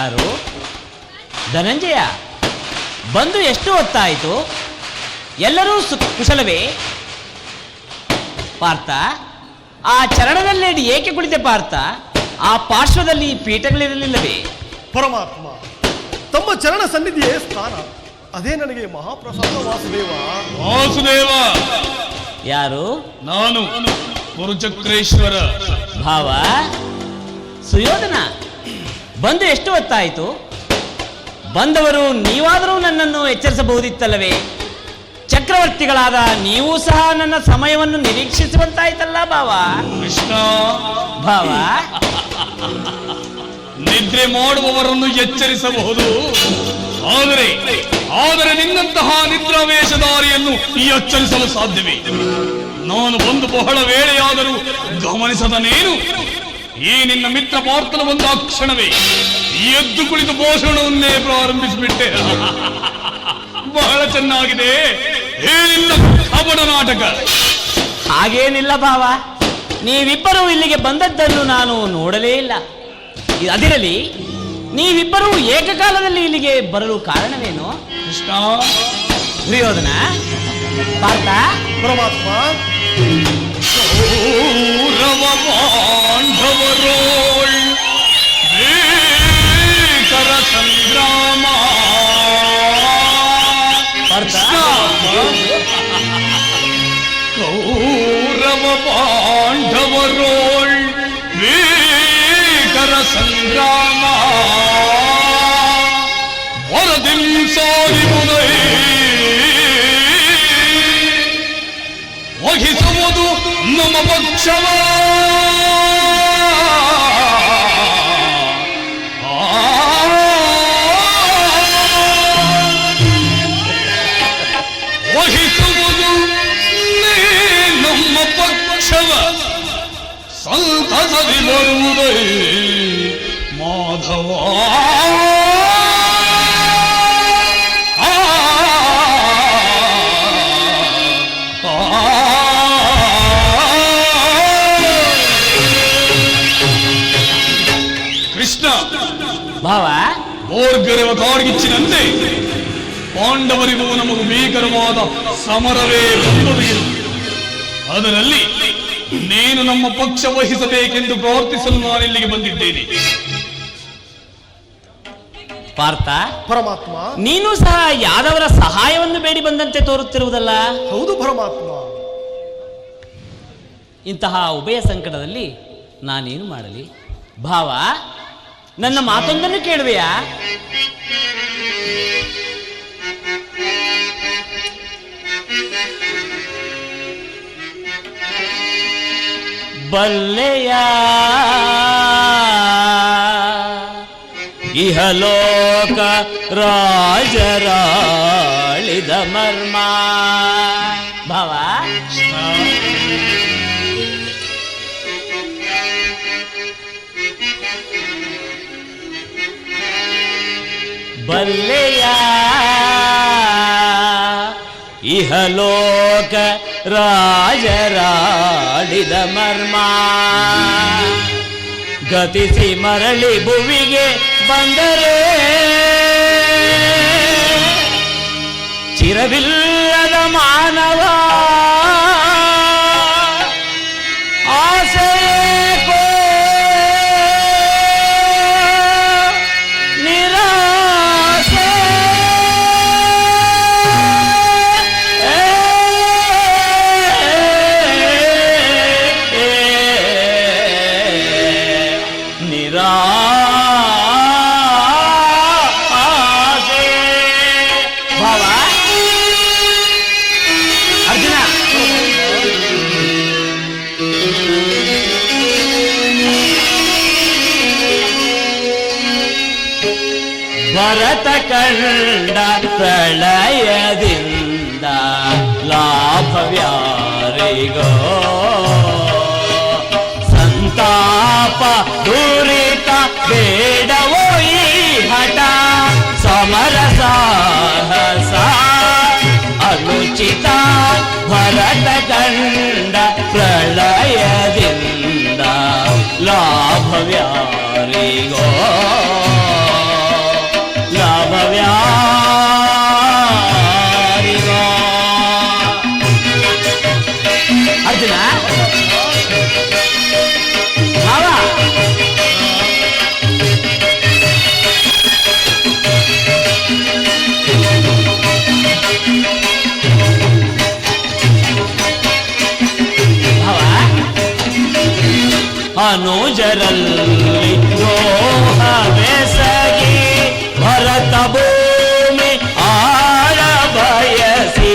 ಯಾರು? ಧನಂಜಯ, ಬಂದು ಎಷ್ಟು ಹೊತ್ತಾಯಿತು? ಎಲ್ಲರೂ ಕುಶಲವೇ? ಪಾರ್ಥ, ಆ ಚರಣದಲ್ಲಿ ಏಕೆ ಕುಳಿತೆ ಪಾರ್ಥ? ಆ ಪಾರ್ಶ್ವದಲ್ಲಿ ಪೀಠಗಳಿರಲಿಲ್ಲವೇ? ಪರಮಾತ್ಮ, ತಮ್ಮ ಚರಣ ಸನ್ನಿಧಿಯೇ ಸ್ಥಾನ, ಅದೇ ನನಗೆ ಮಹಾಪ್ರಸಾದ. ವಾಸುದೇವ. ವಾಸುದೇವ ಯಾರು? ನಾನು ಕುರುಚಕ್ರೇಶ್ವರ. ಭಾವ ಸುಯೋಧನ, ಬಂದು ಎಷ್ಟು ಹೊತ್ತಾಯಿತು? ಬಂದವರು ನೀವಾದರೂ ನನ್ನನ್ನು ಎಚ್ಚರಿಸಬಹುದಿತ್ತಲ್ಲವೇ? ಚಕ್ರವರ್ತಿಗಳಾದ ನೀವು ಸಹ ನನ್ನ ಸಮಯವನ್ನು ನಿರೀಕ್ಷಿಸುವಂತಾಯ್ತಲ್ಲ ಭಾವ. ಕೃಷ್ಣ, ಭಾವ, ನಿದ್ರೆ ಮಾಡುವವರನ್ನು ಎಚ್ಚರಿಸಬಹುದು, ಆದರೆ ನಿನ್ನಂತಹ ನಿದ್ರಾವೇಶಧಾರಿಯನ್ನು ಎಚ್ಚರಿಸಲು ಸಾಧ್ಯವೇ? ನಾನು ಬಂದು ಬಹಳ ವೇಳೆಯಾದರೂ ಗಮನಿಸದ ನೀನು ಈ ನಿನ್ನ ಮಿತ್ರ ಪಾರ್ಥನ ಬಂದ ಕ್ಷಣವೇ ಎದ್ದು ಕುಳಿತು ಭಾಷಣವನ್ನೇ ಪ್ರಾರಂಭಿಸಿಬಿಟ್ಟೆ. ಬಹಳ ಚೆನ್ನಾಗಿದೆ ಈ ನಿನ್ನ ಕಪಟ ನಾಟಕ. ಹಾಗೇನಿಲ್ಲ ಭಾವ, ನೀವಿಬ್ಬರೂ ಇಲ್ಲಿಗೆ ಬಂದದ್ದನ್ನು ನಾನು ನೋಡಲೇ ಇಲ್ಲ. ಅದಿರಲಿ, ನೀವಿಬ್ಬರೂ ಏಕಕಾಲದಲ್ಲಿ ಇಲ್ಲಿಗೆ ಬರಲು ಕಾರಣವೇನು? ಕೃಷ್ಣ, ದುರ್ಯೋಧನ, ಪಾರ್ಥ. ಪರಮಾತ್ಮ, ಕೌರವ ಪಾಂಡವರೋಳ್ ಭೀಕರ ಸಂಗ್ರಾಮ. ಪಾರ್ಥ, ಕೌರವ ಪಾಂಡವರೋಳ್ ಭೀಕರ ಸಂಗ್ರಾಮ ವರದಿಂ ಸಾಗಿರುವುದೇ ವಹಿಸುವುದು ನಮ್ಮ ಪಕ್ಷವ. ವಹಿಸುವುದು ನಮ್ಮ ಪಕ್ಷವ ಸಂತಸದಿ ಬರುವುದೇ ಮಾಧವ. ಕೃಷ್ಣ, ಭಾವ, ಓರ್ಗರೆವ ಕಾಡ್ಗಿಚ್ಚಿನಂತೆ ಪಾಂಡವರಿಗೂ ನಮಗೂ ಭೀಕರವಾದ ಸಮರವೇ ಬಂದೊದಗಿರು. ಅದರಲ್ಲಿ ನೀನು ನಮ್ಮ ಪಕ್ಷ ವಹಿಸಬೇಕೆಂದು ಪ್ರಾರ್ಥಿಸಲು ನಾನಿಲ್ಲಿಗೆ ಬಂದಿದ್ದೇನೆ. ಪಾರ್ಥ, ಪರಮಾತ್ಮ. ನೀನು ಸಹ ಯಾದವರ ಸಹಾಯವನ್ನು ಬೇಡಿ ಬಂದಂತೆ ತೋರುತ್ತಿರುವುದಲ್ಲ? ಹೌದು ಪರಮಾತ್ಮ. ಇಂತಹ ಉಭಯ ಸಂಕಟದಲ್ಲಿ ನಾನೇನು ಮಾಡಲಿ? ಭಾವ, ನನ್ನ ಮಾತೊಂದನ್ನು ಕೇಳುವೆಯಾ? ಬಲ್ಲೆಯ ಇಹಲೋಕ ರಾಜರಾಳಿದ ಮರ್ಮ. ಭಾವ, ಬಲ್ಲೆಯ ಇಹಲೋಕ ರಾಜರಾಡಿದ ಮರ್ಮ. ಗತಿಸಿ ಮರಳಿ ಭುವಿಗೆ ಬಂದರೆ ಚಿರವಿಲ್ಲದ ಮಾನವ ಆಸೆ ಭರತ ಕಂಡ ಪ್ರಳಯದಿಂದ ಲಾಭವ್ಯಾರಿಗೋ ಸಂತಾಪ ದುರಿತ ಬೇಡವೋ ಈ ಹಠ ಸಮರ ಸಾಹಸ ಅನುಚಿತ ಭರತ ಕಂಡ ಪ್ರಳಯದಿಂದ ಲಾಭವ್ಯಾರಿಗೋ ಅನುಜರಲ್ಲಿ ದ್ರೋಹವೆಸಗಿ ಭರತ ಭೂಮಿ ಆಳ ಬಯಸಿ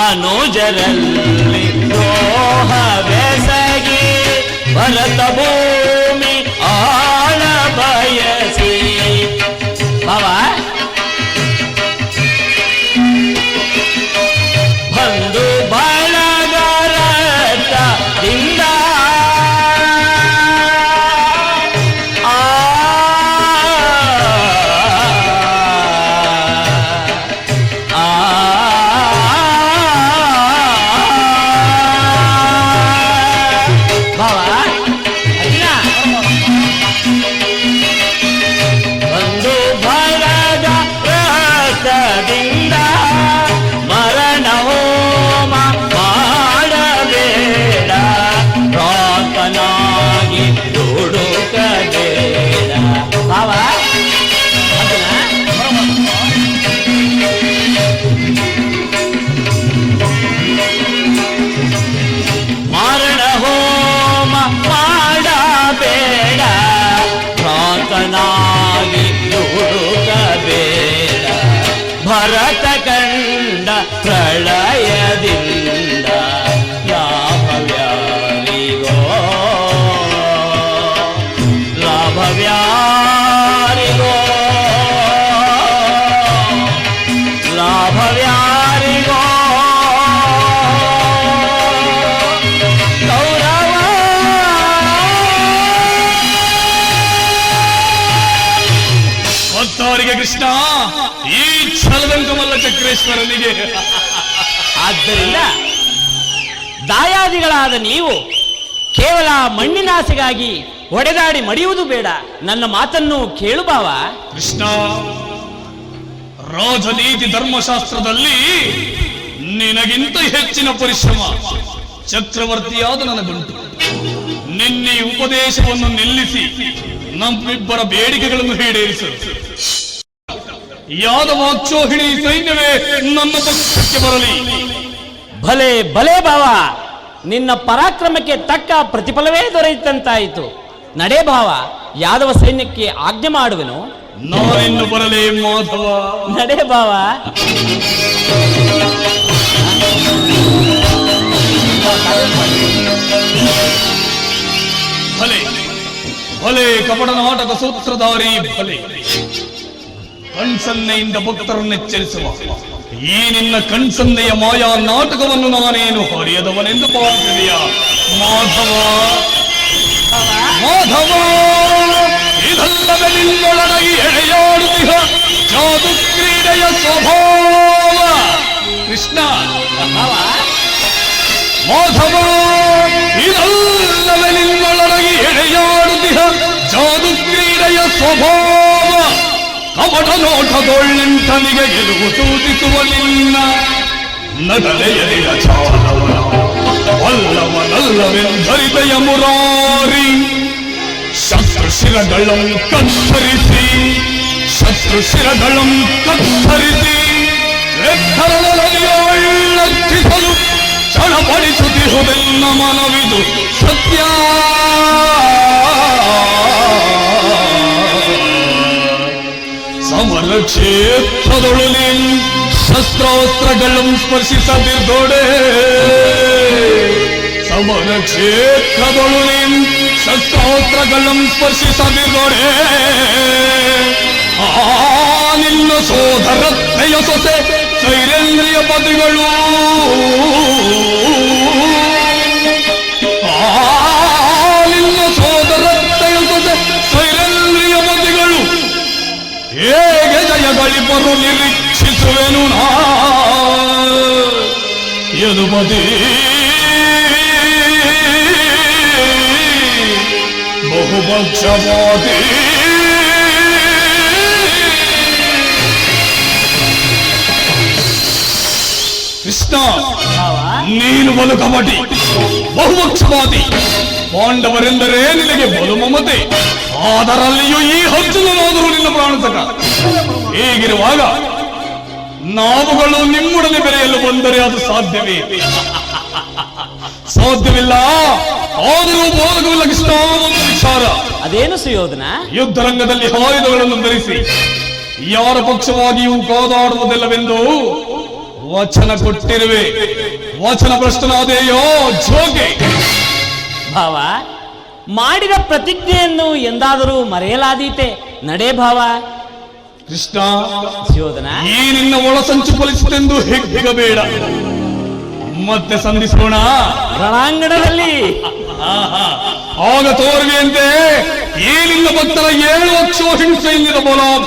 ಅನುಜರಲ್ಲಿ ದ್ರೋಹವೆಸಗಿ ಭರತ ಭೂಮಿ ಆಳ ಬಯಸಿ ಬಂದು ಬಳಗರದಿಂದ ಬಂದು ಬಳಗರದಿಂದ ಮರಣ ಹೋಮ ಮಾಡಬೇಡ ಪ್ರಾತನಾಗಿ ದುಡುಕಬೇಡ ಭಾವ ಮರಣ ಹೋಮ ಮಾಡಬೇಡ ಪ್ರಾತನಾಗಿ ದುಡುಕಬೇಡ ಭರತ ಕಂಡ ಪ್ರಳಯದಿಂದ ಲಾಭವ್ಯಾರಿಗೋ ಲಾಭವ್ಯಾರಿಗೋ ಲಾಭವ್ಯಾರಿಗೋ ಗೌರವ ಭಕ್ತವರಿಗೆ ಕೃಷ್ಣ ಈ ಛಲದಂಕಮಲ್ಲ ಚಕ್ರೇಶ್ವರನಿಗೆ. ಆದ್ದರಿಂದ ದಾಯಾದಿಗಳಾದ ನೀವು ಕೇವಲ ಮಣ್ಣಿನಾಸೆಗಾಗಿ ಹೊಡೆದಾಡಿ ಮಡಿಯುವುದು ಬೇಡ, ನನ್ನ ಮಾತನ್ನು ಕೇಳು ಬಾವ. ಕೃಷ್ಣ, ರಾಜನೀತಿ ಧರ್ಮಶಾಸ್ತ್ರದಲ್ಲಿ ನಿನಗಿಂತ ಹೆಚ್ಚಿನ ಪರಿಶ್ರಮ ಚಕ್ರವರ್ತಿಯಾದ ನನಗುಂಟು. ನಿನ್ನೆ ಉಪದೇಶವನ್ನು ನಿಲ್ಲಿಸಿ ನಮ್ಮಿಬ್ಬರ ಬೇಡಿಕೆಗಳನ್ನು ಈಡೇರಿಸು. ಯಾದವಾಕ್ಷೋಹಿಣಿ ಸೈನ್ಯವೇ ನನ್ನ ಪಕ್ಷಕ್ಕೆ ಬರಲಿ. ಭಲೆ ಭಲೆ ಭಾವ, ನಿನ್ನ ಪರಾಕ್ರಮಕ್ಕೆ ತಕ್ಕ ಪ್ರತಿಫಲವೇ ದೊರೆಯಿತಂತಾಯಿತು. ನಡೆ ಭಾವ, ಯಾದವ ಸೈನ್ಯಕ್ಕೆ ಆಜ್ಞೆ ಮಾಡುವೆನು. ನಾನಿನ್ನು ಬರಲೇ ಮಾಧವ. ನಡೆ ಭಾವ. ಭಲೆ ಭಲೆ ಕಪಟ ನಾಟಕ ಸೂತ್ರಧಾರಿ ಭಲೆ. ಕಣ್ಸನ್ನೆಯಿಂದ ಭಕ್ತರನ್ನೆಚ್ಚರಿಸುವ ಈ ನಿನ್ನ ಕಣ್ಸನ್ನೆಯ ಮಾಯಾ ನಾಟಕವನ್ನು ನಾನೇನು ಹರಿಯದವನೆಂದು ಭಾವಿಸಿದೆಯ ಮಾಧವ? ಮಾಧವ, ಇದಲ್ಲದೆ ನಿನ್ನೊಳಗಾಗಿ ಎಳೆಯಾಡುತ್ತಿಹ ಜಾದು ಕ್ರೀಡೆಯ ಸ್ವಭಾವ. ಕೃಷ್ಣ, ಮಾಧವ, ಇದಲ್ಲದೆ ನಿನ್ನೊಳಗಾಗಿ ಎಳೆಯಾಡುತ್ತಿಹ ಜಾದು ಕ್ರೀಡೆಯ ಸ್ವಭಾವ. ಕಪಟ ನೋಟದೊಳ್ಳೆಂಟನಿಗೆ ಗೆಲುವು ಸೂಚಿಸುವ ನಿನ್ನ ನಗಲೆಯರಿಯ ಚಾಲವನ ವಲ್ಲವನಲ್ಲವೆಂದರಿದೆಯ ಮುರಾರಿ. ಶತ್ರು ಶಿರಗಳಂ ಕತ್ತರಿಸಿ, ಶತ್ರು ಶಿರಗಳಂ ಕತ್ತರಿಸಿ ಲೆಕ್ಕರಳಲಿಯೊಳ್ಳಕ್ಕಿಸಲು ಚಳಪಡಿಸುತ್ತಿರುವುದೆನ್ನ ಮನವಿದು ಸತ್ಯ. ಸಮರ ಕ್ಷೇತ್ರದೊಳು ಶಸ್ತ್ರಾಸ್ತ್ರಗಳನ್ನು ಸ್ಪರ್ಶಿಸದಿರ್ದೋಡೆ, ಸಮರ ಕ್ಷೇತ್ರದೊಳು ಶಸ್ತ್ರಾಸ್ತ್ರಗಳನ್ನು ಸ್ಪರ್ಶಿಸದಿರ್ದೋಡೆ. ಆ ನಿನ್ನ ಸೋದರತ್ನೆಯ ಸೊಸೆ ಸೈರೇಂದ್ರಿಯ ಪದಿಗಳು, ಆ ನಿನ್ನ ಸೋದರತ್ನೆಯ ಸೊಸೆ ಸೈರೇಂದ್ರಿಯ ಪದಿಗಳು ಹೇಗೆ ಜಯಗಳಿಬ್ಬರು ನಿರೀಕ್ಷಿಸುವೆನು ನಾ ಯದುಪತಿ. ಬಹುಪಕ್ಷಪಾತಿ ಕೃಷ್ಣ, ನೀನು ಬಲು ಕಪಟಿ, ಬಹುಪಕ್ಷಪಾತಿ. ಪಾಂಡವರೆಂದರೆ ನಿನಗೆ ಬಲು ಮಮತೆ, ಅದರಲ್ಲಿಯೂ ಈ ಅರ್ಜುನನಾದರೂ ನಿನ್ನ ಪ್ರಾಣಸಕ. ಹೀಗಿರುವಾಗ ನಾವುಗಳು ನಿಮ್ಮೊಡನೆ ಬೆರೆಯಲು ಬಂದರೆ ಅದು ಸಾಧ್ಯವೇ? ಸಾಧ್ಯವಿಲ್ಲ. ಆದರೂ ಬೋಧಕವಿಲ್ಲ ಕೃಷ್ಣ. ಒಂದು ವಿಚಾರ, ಅದೇನು ಸುಯೋಧನ? ಯುದ್ಧ ರಂಗದಲ್ಲಿ ಆಯುಧಗಳನ್ನು ಧರಿಸಿ ಯಾರ ಪಕ್ಷವಾಗಿಯೂ ಕಾದಾಡುವುದಿಲ್ಲವೆಂದು ವಚನ ಕೊಟ್ಟಿರುವೆ. ವಚನ ಭ್ರಷ್ಟನಾದೆಯೋ ಜೋಗೆ. ಭಾವ, ಮಾಡಿದ ಪ್ರತಿಜ್ಞೆಯನ್ನು ಎಂದಾದರೂ ಮರೆಯಲಾದೀತೆ? ನಡೆ ಭಾವ. ಕೃಷ್ಣ, ಸುಯೋಧನ, ಈ ನಿನ್ನ ಒಳಸಂಚು ಫಲಿಸಿತೆಂದು ಹೆಗ್ಗಬೇಡ. ಮತ್ತೆ ಸಂಧಿಸೋಣ ರಣಾಂಗಣದಲ್ಲಿ. ಆಗ ತೋರುವೆಯಂತೆ ಈ ನಿನ್ನ ಭಕ್ತರ 7 ಅಕ್ಷೋಹಿಂಸೆಯಿಂದ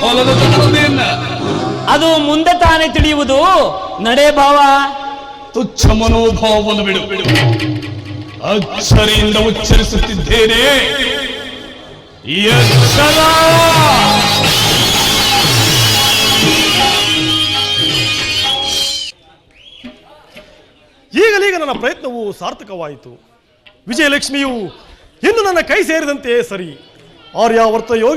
ಬಲದ ಚಕ್ರತೆಯನ್ನ. ಅದು ಮುಂದೆ ತಾನೇ ತಿಳಿಯುವುದು. ನಡೆ ಭಾವ. ತುಚ್ಛ ಮನೋಭಾವವನ್ನು ಬಿಡು. ಅಕ್ಷರಿಯಿಂದ ಉಚ್ಚರಿಸುತ್ತಿದ್ದೇನೆ. ಎಚ್ಚರ. ಈಗಲೀಗ ನನ್ನ ಪ್ರಯತ್ನವು ಸಾರ್ಥಕವಾಯಿತು. ವಿಜಯಲಕ್ಷ್ಮಿಯು ಇನ್ನು ನನ್ನ ಕೈ ಸೇರಿದಂತೆ ಸರಿ. ಆರ್ಯಾವರ್ತ ಯೋಗಿ